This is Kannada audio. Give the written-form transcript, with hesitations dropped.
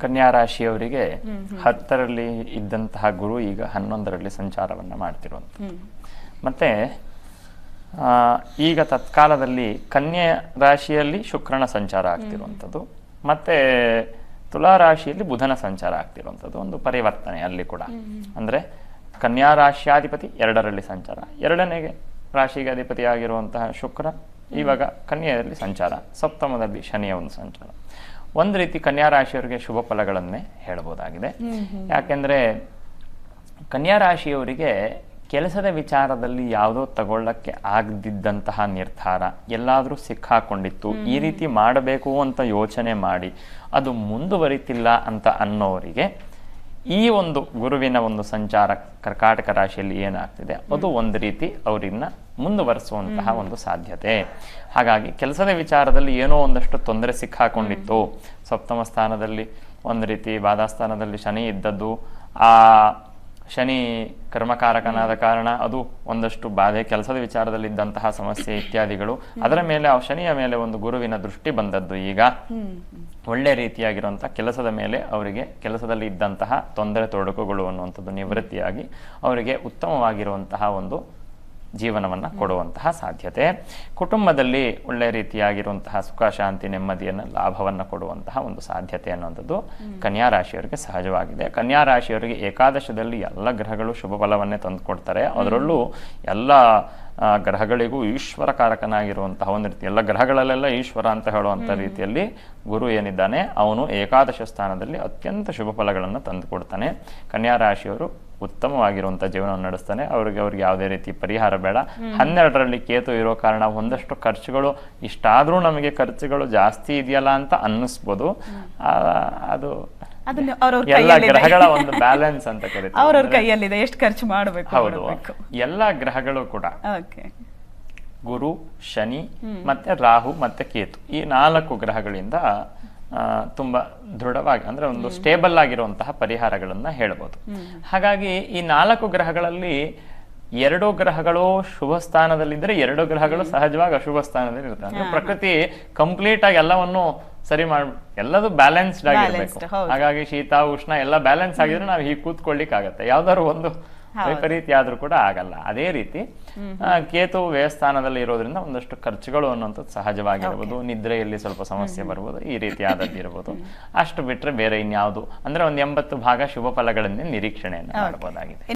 ಕನ್ಯಾ ರಾಶಿಯವರಿಗೆ 10ರಲ್ಲಿ ಇದ್ದಂತಹ ಗುರು ಈಗ 11ರಲ್ಲಿ ಸಂಚಾರವನ್ನು ಮಾಡ್ತಿರುವಂಥದ್ದು. ಮತ್ತೆ ಈಗ ತತ್ಕಾಲದಲ್ಲಿ ಕನ್ಯಾ ರಾಶಿಯಲ್ಲಿ ಶುಕ್ರನ ಸಂಚಾರ ಆಗ್ತಿರುವಂಥದ್ದು, ಮತ್ತೆ ತುಲಾ ರಾಶಿಯಲ್ಲಿ ಬುಧನ ಸಂಚಾರ ಆಗ್ತಿರುವಂಥದ್ದು. ಒಂದು ಪರಿವರ್ತನೆ ಅಲ್ಲಿ ಕೂಡ. ಅಂದ್ರೆ ಕನ್ಯಾ ರಾಶಿಯಾಧಿಪತಿ 2ರಲ್ಲಿ ಸಂಚಾರ, 2ನೇ ರಾಶಿಗೆ ಅಧಿಪತಿ ಆಗಿರುವಂತಹ ಶುಕ್ರ ಇವಾಗ ಕನ್ಯೆಯಲ್ಲಿ ಸಂಚಾರ, ಸಪ್ತಮದಲ್ಲಿ ಶನಿಯ ಒಂದು ಸಂಚಾರ. ಒಂದು ರೀತಿ ಕನ್ಯಾ ರಾಶಿಯವರಿಗೆ ಶುಭ ಫಲಗಳನ್ನೇ ಹೇಳಬಹುದಾಗಿದೆ. ಯಾಕೆಂದ್ರೆ ಕನ್ಯಾ ರಾಶಿಯವರಿಗೆ ಕೆಲಸದ ವಿಚಾರದಲ್ಲಿ ಯಾವುದೋ ತಗೊಳ್ಳಕ್ಕೆ ಆಗದಿದ್ದಂತಹ ನಿರ್ಧಾರ ಎಲ್ಲಾದ್ರೂ ಸಿಕ್ಕಾಕೊಂಡಿತ್ತು, ಈ ರೀತಿ ಮಾಡಬೇಕು ಅಂತ ಯೋಚನೆ ಮಾಡಿ ಅದು ಮುಂದುವರಿತಿಲ್ಲ ಅಂತ ಅನ್ನೋರಿಗೆ ಈ ಒಂದು ಗುರುವಿನ ಒಂದು ಸಂಚಾರ ಕರ್ಕಾಟಕ ರಾಶಿಯಲ್ಲಿ ಏನಾಗ್ತಿದೆ ಅದು ಒಂದು ರೀತಿ ಅವರನ್ನ ಮುಂದುವರಿಸುವಂತಹ ಒಂದು ಸಾಧ್ಯತೆ. ಹಾಗಾಗಿ ಕೆಲಸದ ವಿಚಾರದಲ್ಲಿ ಏನೋ ಒಂದಷ್ಟು ತೊಂದರೆ ಸಿಕ್ಕಾಕೊಂಡಿತ್ತು, ಸಪ್ತಮ ಸ್ಥಾನದಲ್ಲಿ ಒಂದು ರೀತಿ ಬಾಧಾಸ್ಥಾನದಲ್ಲಿ ಶನಿ ಇದ್ದದ್ದು, ಆ ಶನಿ ಕರ್ಮಕಾರಕನಾದ ಕಾರಣ ಅದು ಒಂದಷ್ಟು ಬಾಧೆ, ಕೆಲಸದ ವಿಚಾರದಲ್ಲಿ ಇದ್ದಂತಹ ಸಮಸ್ಯೆ ಇತ್ಯಾದಿಗಳು, ಅದರ ಮೇಲೆ ಆ ಶನಿಯ ಮೇಲೆ ಒಂದು ಗುರುವಿನ ದೃಷ್ಟಿ ಬಂದದ್ದು ಈಗ ಒಳ್ಳೆ ರೀತಿಯಾಗಿರುವಂತಹ ಕೆಲಸದ ಮೇಲೆ ಅವರಿಗೆ ಕೆಲಸದಲ್ಲಿ ಇದ್ದಂತಹ ತೊಂದರೆ ತೊಡಕುಗಳು ಅನ್ನುವಂಥದ್ದು ನಿವೃತ್ತಿಯಾಗಿ ಅವರಿಗೆ ಉತ್ತಮವಾಗಿರುವಂತಹ ಒಂದು ಜೀವನವನ್ನು ಕೊಡುವಂತಹ ಸಾಧ್ಯತೆ. ಕುಟುಂಬದಲ್ಲಿ ಒಳ್ಳೆ ರೀತಿಯಾಗಿರುವಂತಹ ಸುಖ ಶಾಂತಿ ನೆಮ್ಮದಿಯನ್ನು ಲಾಭವನ್ನು ಕೊಡುವಂತಹ ಒಂದು ಸಾಧ್ಯತೆ ಅನ್ನುವಂಥದ್ದು ಕನ್ಯಾ ರಾಶಿಯವರಿಗೆ ಸಹಜವಾಗಿದೆ. ಕನ್ಯಾ ರಾಶಿಯವರಿಗೆ ಏಕಾದಶದಲ್ಲಿ ಎಲ್ಲ ಗ್ರಹಗಳು ಶುಭ ಫಲವನ್ನೇ ತಂದುಕೊಡ್ತಾರೆ. ಅದರಲ್ಲೂ ಎಲ್ಲ ಗ್ರಹಗಳಿಗೂ ಈಶ್ವರ ಕಾರಕನಾಗಿರುವಂತಹ ಒಂದು ರೀತಿ, ಎಲ್ಲ ಗ್ರಹಗಳಲ್ಲೆಲ್ಲ ಈಶ್ವರ ಅಂತ ಹೇಳುವಂಥ ರೀತಿಯಲ್ಲಿ ಗುರು ಏನಿದ್ದಾನೆ ಅವನು ಏಕಾದಶ ಸ್ಥಾನದಲ್ಲಿ ಅತ್ಯಂತ ಶುಭ ಫಲಗಳನ್ನು ತಂದುಕೊಡ್ತಾನೆ. ಕನ್ಯಾ ರಾಶಿಯವರು ಉತ್ತಮವಾಗಿರುವಂತಹ ಜೀವನವನ್ನು ನಡೆಸ್ತಾನೆ. ಅವ್ರಿಗೆ ಯಾವುದೇ ರೀತಿ ಪರಿಹಾರ ಬೇಡ. 12ರಲ್ಲಿ ಕೇತು ಇರೋ ಕಾರಣ ಒಂದಷ್ಟು ಖರ್ಚುಗಳು, ಇಷ್ಟಾದ್ರೂ ನಮಗೆ ಖರ್ಚುಗಳು ಜಾಸ್ತಿ ಇದೆಯಲ್ಲ ಅಂತ ಅನ್ನಿಸ್ಬೋದು. ಅದು ಎಲ್ಲ ಗ್ರಹಗಳ ಒಂದು ಬ್ಯಾಲೆನ್ಸ್ ಅಂತ ಕರೀತಾರೆ. ಅವ್ರವ್ರ ಕೈಯಲ್ಲಿದೆ ಎಷ್ಟು ಖರ್ಚು ಮಾಡಬೇಕು. ಹೌದು, ಎಲ್ಲ ಗ್ರಹಗಳು ಕೂಡ ಗುರು, ಶನಿ ಮತ್ತೆ ರಾಹು ಮತ್ತೆ ಕೇತು ಈ 4 ಗ್ರಹಗಳಿಂದ ತುಂಬಾ ದೃಢವಾಗಿ ಅಂದ್ರೆ ಒಂದು ಸ್ಟೇಬಲ್ ಆಗಿರುವಂತಹ ಪರಿಹಾರಗಳನ್ನ ಹೇಳ್ಬೋದು. ಹಾಗಾಗಿ ಈ 4 ಗ್ರಹಗಳಲ್ಲಿ 2 ಗ್ರಹಗಳು ಶುಭ ಸ್ಥಾನದಲ್ಲಿದ್ದರೆ 2 ಗ್ರಹಗಳು ಸಹಜವಾಗಿ ಅಶುಭ ಸ್ಥಾನದಲ್ಲಿ ಇರ್ತವೆ. ಅಂದ್ರೆ ಪ್ರಕೃತಿ ಕಂಪ್ಲೀಟ್ ಆಗಿ ಎಲ್ಲವನ್ನು ಸರಿ ಎಲ್ಲದು ಬ್ಯಾಲೆನ್ಸ್ಡ್ ಆಗಿರ್ಬೇಕು. ಹಾಗಾಗಿ ಶೀತ ಉಷ್ಣ ಎಲ್ಲ ಬ್ಯಾಲೆನ್ಸ್ ಆಗಿದ್ರೆ ನಾವು ಹೀಗೆ ಕೂತ್ಕೊಳ್ಳಿಕ್ ಆಗತ್ತೆ, ಯಾವ್ದಾದ್ರು ಒಂದು ವೈಪರೀತ್ಯ ಆದ್ರೂ ಕೂಡ ಆಗಲ್ಲ. ಅದೇ ರೀತಿ ಕೇತು ವ್ಯಯಸ್ಥಾನದಲ್ಲಿ ಇರೋದ್ರಿಂದ ಒಂದಷ್ಟು ಖರ್ಚುಗಳು ಅನ್ನುವಂಥದ್ದು ಸಹಜವಾಗಿರ್ಬೋದು, ನಿದ್ರೆಯಲ್ಲಿ ಸ್ವಲ್ಪ ಸಮಸ್ಯೆ ಬರ್ಬೋದು, ಈ ರೀತಿ ಆದದ್ದು ಇರ್ಬೋದು. ಅಷ್ಟು ಬಿಟ್ರೆ ಬೇರೆ ಇನ್ಯಾವುದು ಅಂದ್ರೆ ಒಂದು 80 ಭಾಗ ಶುಭ ಫಲಗಳನ್ನೇ ನಿರೀಕ್ಷಣೆಯನ್ನು ಮಾಡಬಹುದಾಗಿದೆ.